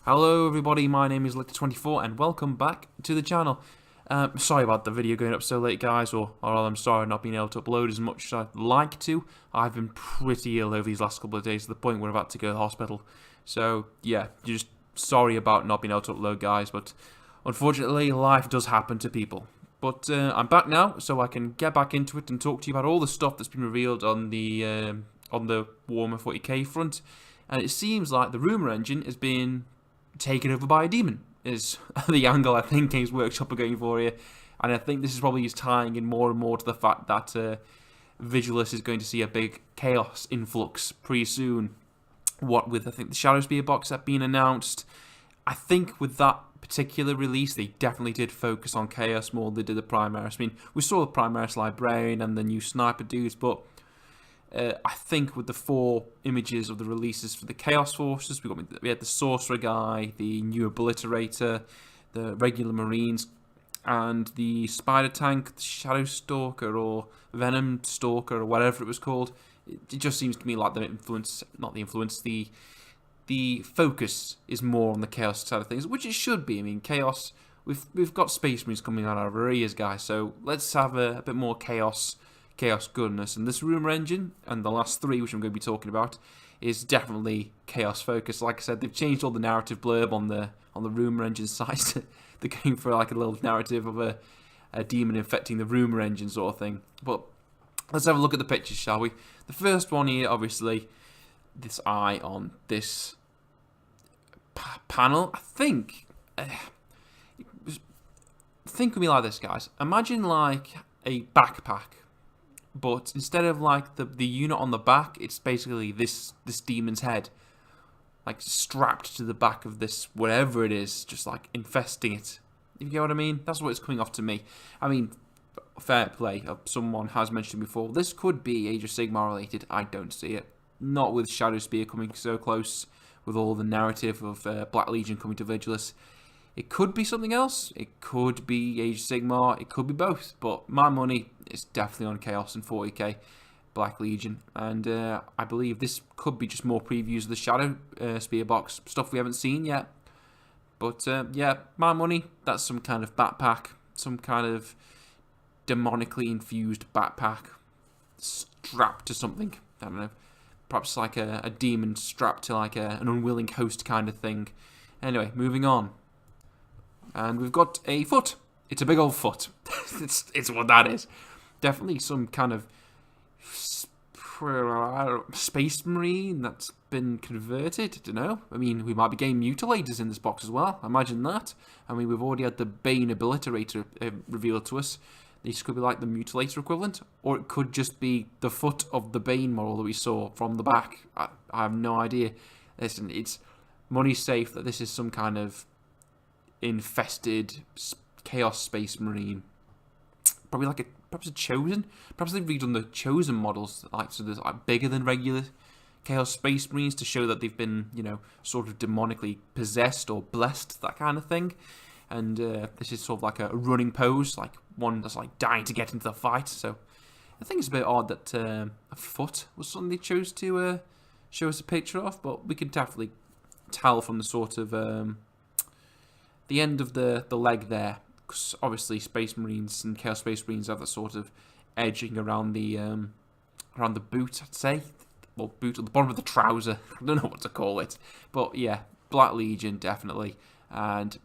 Hello everybody, my name is Lictor24 and welcome back to the channel. Sorry about the video going up so late guys, or I'm sorry not being able to upload as much as I'd like to. I've been pretty ill over these last couple of days to the point where I'm about to go to the hospital. So yeah, just sorry about not being able to upload guys, but unfortunately life does happen to people. But I'm back now, so I can get back into it and talk to you about all the stuff that's been revealed on the Warhammer 40k front. And it seems like the rumour engine has been taken over by a demon, is the angle I think Games Workshop are going for here. And I think this is probably just tying in more and more to the fact that Vigilus is going to see a big chaos influx pretty soon. What with, I think, the Shadowspear box set being announced. I think with that particular release, they definitely did focus on chaos more than they did the Primaris. I mean, we saw the Primaris Librarian and the new Sniper dudes, but I think with the 4 images of the releases for the Chaos Forces, we had the Sorcerer guy, the new Obliterator, the regular Marines, and the Spider Tank, the Shadow Stalker, or Venom Stalker, or whatever it was called. It just seems to me like the focus is more on the Chaos side of things, which it should be. I mean, Chaos, we've got Space Marines coming out of our ears, guys, so let's have a bit more Chaos goodness. And this rumour engine, and the last 3, which I'm going to be talking about, is definitely Chaos focused. Like I said, they've changed all the narrative blurb on the rumour engine site. They're going for like a little narrative of a demon infecting the rumour engine sort of thing. But let's have a look at the pictures, shall we? The first one here, obviously, this eye on this panel. I think think of me like this, guys. Imagine like a backpack, but instead of like the unit on the back, it's basically this demon's head, like strapped to the back of this whatever it is, just like infesting it. You get what I mean? That's what it's coming off to me. I mean, fair play. Someone has mentioned before, this could be Age of Sigmar related. I don't see it. Not with Shadowspear coming so close, with all the narrative of Black Legion coming to Vigilus. It could be something else. It could be Age of Sigmar. It could be both. But my money is definitely on Chaos and 40k Black Legion. And I believe this could be just more previews of the Shadow Spear box. Stuff we haven't seen yet. But yeah, my money, that's some kind of backpack. Some kind of demonically infused backpack strapped to something. I don't know. Perhaps like a demon strapped to like an unwilling host kind of thing. Anyway, moving on. And we've got a foot. It's a big old foot. it's what that is. Definitely some kind of space marine that's been converted. I don't know. I mean, we might be getting mutilators in this box as well. Imagine that. I mean, we've already had the Bane Obliterator revealed to us. This could be like the mutilator equivalent, or it could just be the foot of the Bane model that we saw from the back. I have no idea. Listen, it's money safe that this is some kind of infested Chaos Space Marine. Probably like perhaps a Chosen. Perhaps they've redone the Chosen models, like so there's like bigger than regular Chaos Space Marines to show that they've been, you know, sort of demonically possessed or blessed, that kind of thing. And this is sort of like a running pose, like one that's like dying to get into the fight. So I think it's a bit odd that a foot was something they chose to show us a picture of, but we can definitely tell from the sort of the end of the leg there, because obviously Space Marines and Chaos Space Marines have that sort of edging around the boot, I'd say, well, boot at the bottom of the trouser. I don't know what to call it, but yeah, Black Legion definitely. And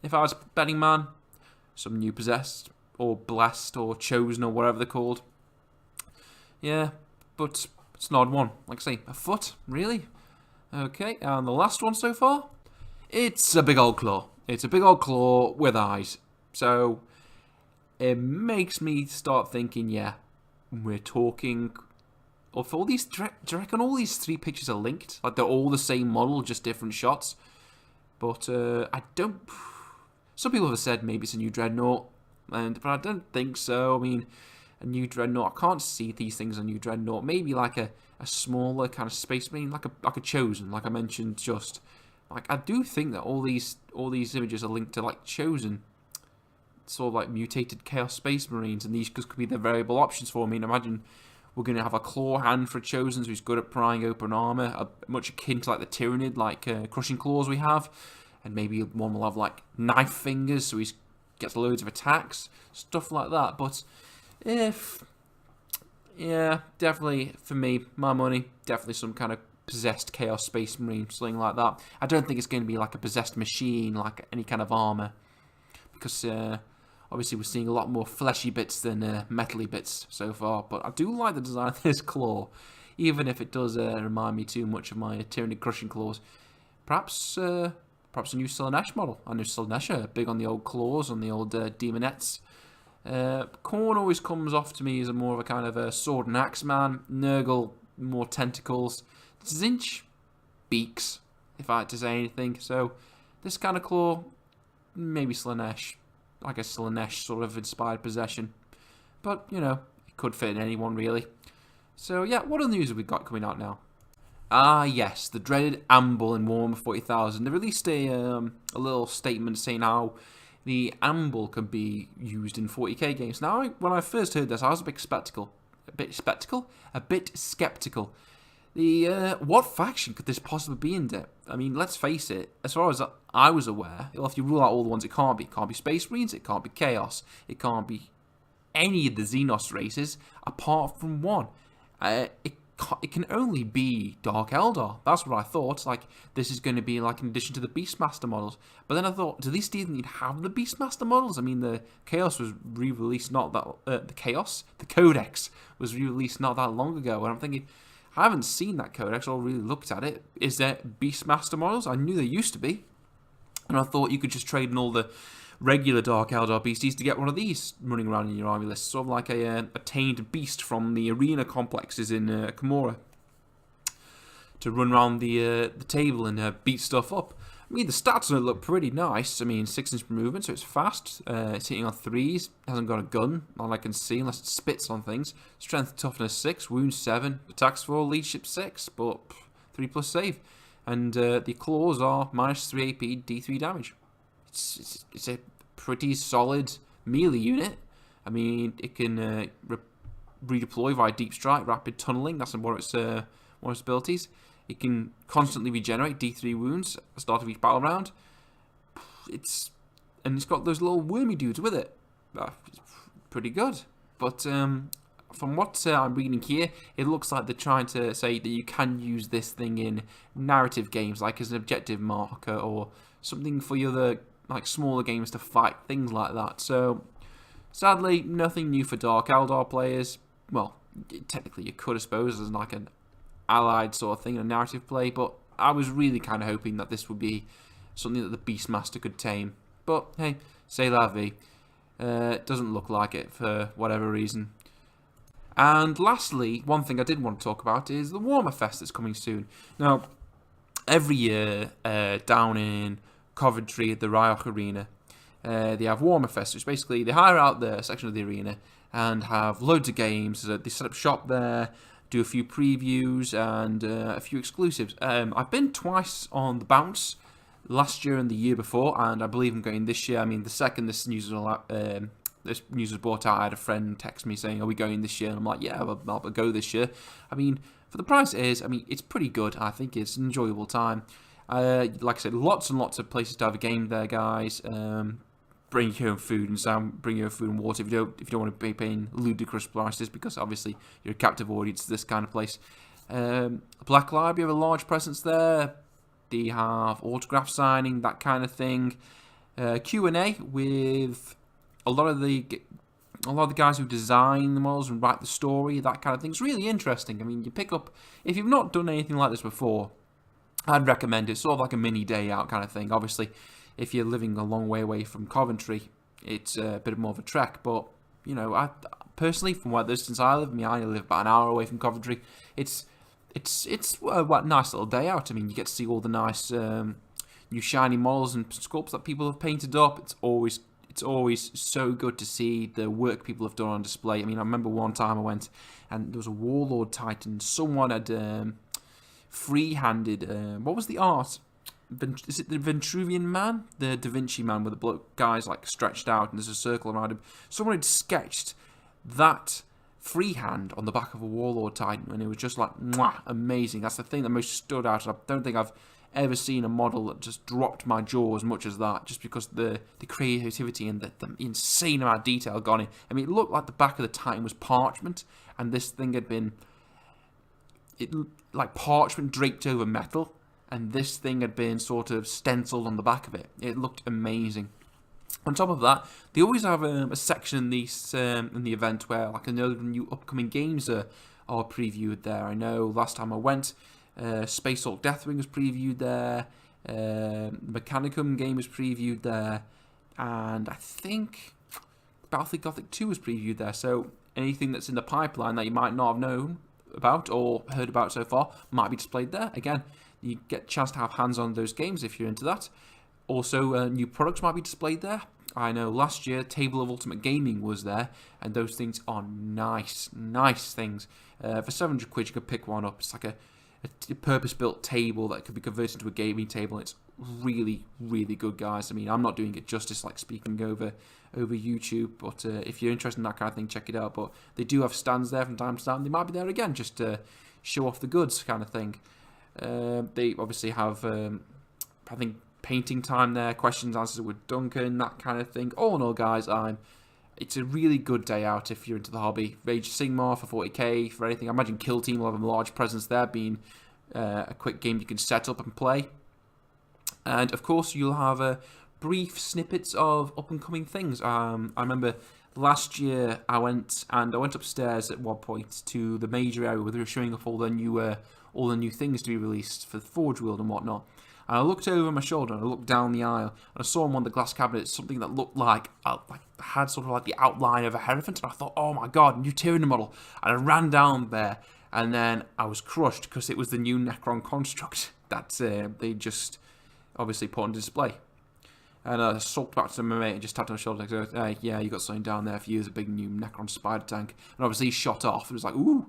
if I was a betting man, some new possessed or blessed or chosen or whatever they're called. Yeah, but it's an odd one. Like I say, a foot, really? Okay, and the last one so far. It's a big old claw. It's a big old claw with eyes. So it makes me start thinking, yeah, we're talking of all these. Do you reckon all these 3 pictures are linked? Like they're all the same model, just different shots? But I don't. Some people have said maybe it's a new Dreadnought, but I don't think so. I mean, a new Dreadnought. I can't see these things on new Dreadnought. Maybe like a smaller kind of Space Marine, like a Chosen, like I mentioned just. Like, I do think that all these images are linked to like Chosen, sort of like mutated Chaos Space Marines, and these could be the variable options for me. And imagine We're going to have a claw hand for Chosen, who's good at prying open armor, much akin to like the Tyrannid, like crushing claws we have. And maybe one will have like knife fingers, so he gets loads of attacks, stuff like that. But yeah, definitely for me, my money, definitely some kind of possessed Chaos Space Marine, something like that. I don't think it's going to be like a possessed machine, like any kind of armor, because obviously we're seeing a lot more fleshy bits than metally bits so far. But I do like the design of this claw, even if it does remind me too much of my Tyrannid crushing claws. Perhaps a new Slaanesh model. I know Slaanesh are big on the old claws, on the old demonettes. Khorne always comes off to me as more of a kind of a sword and axe man. Nurgle, more tentacles. Tzeentch, beaks, if I had to say anything. So, this kind of claw, maybe Slaanesh. Like a Slaanesh sort of inspired possession. But, you know, it could fit in anyone, really. So, yeah, what other news have we got coming out now? Ah, yes, the dreaded Amble in Warhammer 40,000. They released a little statement saying how the Amble can be used in 40k games. Now, when I first heard this, I was a bit skeptical. What faction could this possibly be in depth? I mean, let's face it, as far as I was aware, if you rule out all the ones it can't be Space Marines, it can't be Chaos, it can't be any of the Xenos races, apart from one. It can only be Dark Eldar. That's what I thought. Like, this is going to be like in addition to the Beastmaster models. But then I thought, do these even need to have the Beastmaster models? I mean, the Chaos was re-released not that... the Codex was re-released not that long ago. And I'm thinking, I haven't seen that Codex or really looked at it. Is there Beastmaster models? I knew there used to be. And I thought you could just trade in all the regular Dark Eldar beasties to get one of these running around in your army list. Sort of like a tamed beast from the arena complexes in Khemora. To run around the table and beat stuff up. I mean, the stats look pretty nice. I mean, 6-inch movement, so it's fast. It's hitting on 3s. Hasn't got a gun, all I can see, unless it spits on things. Strength, toughness 6, wounds 7, attacks 4, leadership 6, but 3+ save. And the claws are -3 AP, D3 damage. It's a pretty solid melee unit. I mean, it can redeploy via deep strike, rapid tunneling. That's one of its abilities. It can constantly regenerate D3 wounds at the start of each battle round. It's got those little wormy dudes with it. It's pretty good. But from what I'm reading here, it looks like they're trying to say that you can use this thing in narrative games, like as an objective marker or something for your other, like, smaller games to fight, things like that. So, sadly, nothing new for Dark Eldar players. Well, technically you could, I suppose, as like an allied sort of thing, a narrative play, but I was really kind of hoping that this would be something that the Beastmaster could tame. But, hey, c'est la vie. Doesn't look like it for whatever reason. And lastly, one thing I did want to talk about is the Warhammer Fest that's coming soon. Now, every year down in Coventry at the Ryoch Arena, they have Warhammer Fest, which basically they hire out the section of the arena and have loads of games. They set up shop there, do a few previews and a few exclusives. I've been twice on the Bounce, last year and the year before, and I believe I'm going this year. I mean, the second this news was brought out, I had a friend text me saying, "Are we going this year?" And I'm like, "Yeah, I'll go this year." I mean, for the price it is, I mean, it's pretty good. I think it's an enjoyable time. Like I said, lots and lots of places to have a game there, guys. Bring your own food and sound. Bring your own food and water if you don't want to be paying ludicrous prices, because obviously you're a captive audience to this kind of place. Black Library have a large presence there. They have autograph signing, that kind of thing. Q&A with a lot of the guys who design the models and write the story, that kind of thing. It's really interesting. I mean, you pick up, if you've not done anything like this before, I'd recommend it. Sort of like a mini day out kind of thing. Obviously, if you're living a long way away from Coventry, it's a bit more of a trek. But, you know, I personally, from what distance I live, I live about an hour away from Coventry. It's a nice little day out. I mean, you get to see all the nice new shiny models and sculpts that people have painted up. It's always so good to see the work people have done on display. I mean, I remember one time I went and there was a Warlord Titan. Someone had free-handed, what was the art? Is it the Vitruvian Man? The Da Vinci Man with the guy's like stretched out and there's a circle around him. Someone had sketched that freehand on the back of a Warlord Titan, and it was just like, mwah, amazing. That's the thing that most stood out. I don't think I've ever seen a model that just dropped my jaw as much as that, just because the creativity and the insane amount of detail gone in. I mean, it looked like the back of the Titan was parchment, and this thing had been like parchment draped over metal, and this thing had been sort of stenciled on the back of it. It looked amazing. On top of that, they always have a section in the event where like another new upcoming games are previewed there. I know last time I went, Space Hulk Deathwing was previewed there, Mechanicum game was previewed there, and I think Battlefield Gothic 2 was previewed there. So anything that's in the pipeline that you might not have known about or heard about so far might be displayed there. Again, you get a chance to have hands on those games if you're into that. Also, new products might be displayed there. I know last year, Table of Ultimate Gaming was there, and those things are nice things. For 700 quid, you could pick one up. It's like a purpose-built table that could be converted into a gaming table. It's really, really good, guys. I mean, I'm not doing it justice, like speaking over YouTube, but if you're interested in that kind of thing, check it out. But they do have stands there from time to time. They might be there again just to show off the goods kind of thing. They obviously have, I think, painting time there, questions, answers with Duncan, that kind of thing. All in all, guys, it's a really good day out if you're into the hobby. Rage of Sigmar for 40k, for anything. I imagine Kill Team will have a large presence there, being a quick game you can set up and play. And, of course, you'll have brief snippets of up-and-coming things. I remember last year I went upstairs at one point to the major area where they were showing off all the new things to be released for the Forge World and whatnot. And I looked over my shoulder and I looked down the aisle and I saw in one of the glass cabinets something that looked like had sort of like the outline of a elephant, and I thought, oh my god, new Tyranid model. And I ran down there, and then I was crushed because it was the new Necron construct that they just obviously put on display. And I sulked back to my mate and just tapped on my shoulder and said, hey, yeah, you got something down there for you, as a big new Necron spider tank. And obviously he shot off. It was like, ooh.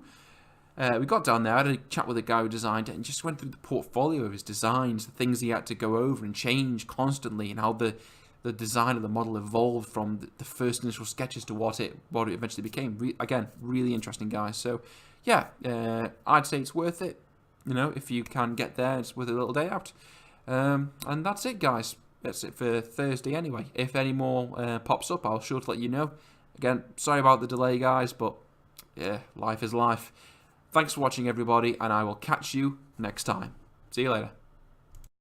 We got down there, I had a chat with the guy who designed it, and just went through the portfolio of his designs, the things he had to go over and change constantly, and how the design of the model evolved from the first initial sketches to what it eventually became. Again, really interesting, guys. So, yeah, I'd say it's worth it. You know, if you can get there, it's worth a little day out. And that's it, guys. That's it for Thursday anyway. If any more pops up, I'll sure to let you know. Again, sorry about the delay, guys, but yeah, life is life. Thanks for watching, everybody, and I will catch you next time. See you later.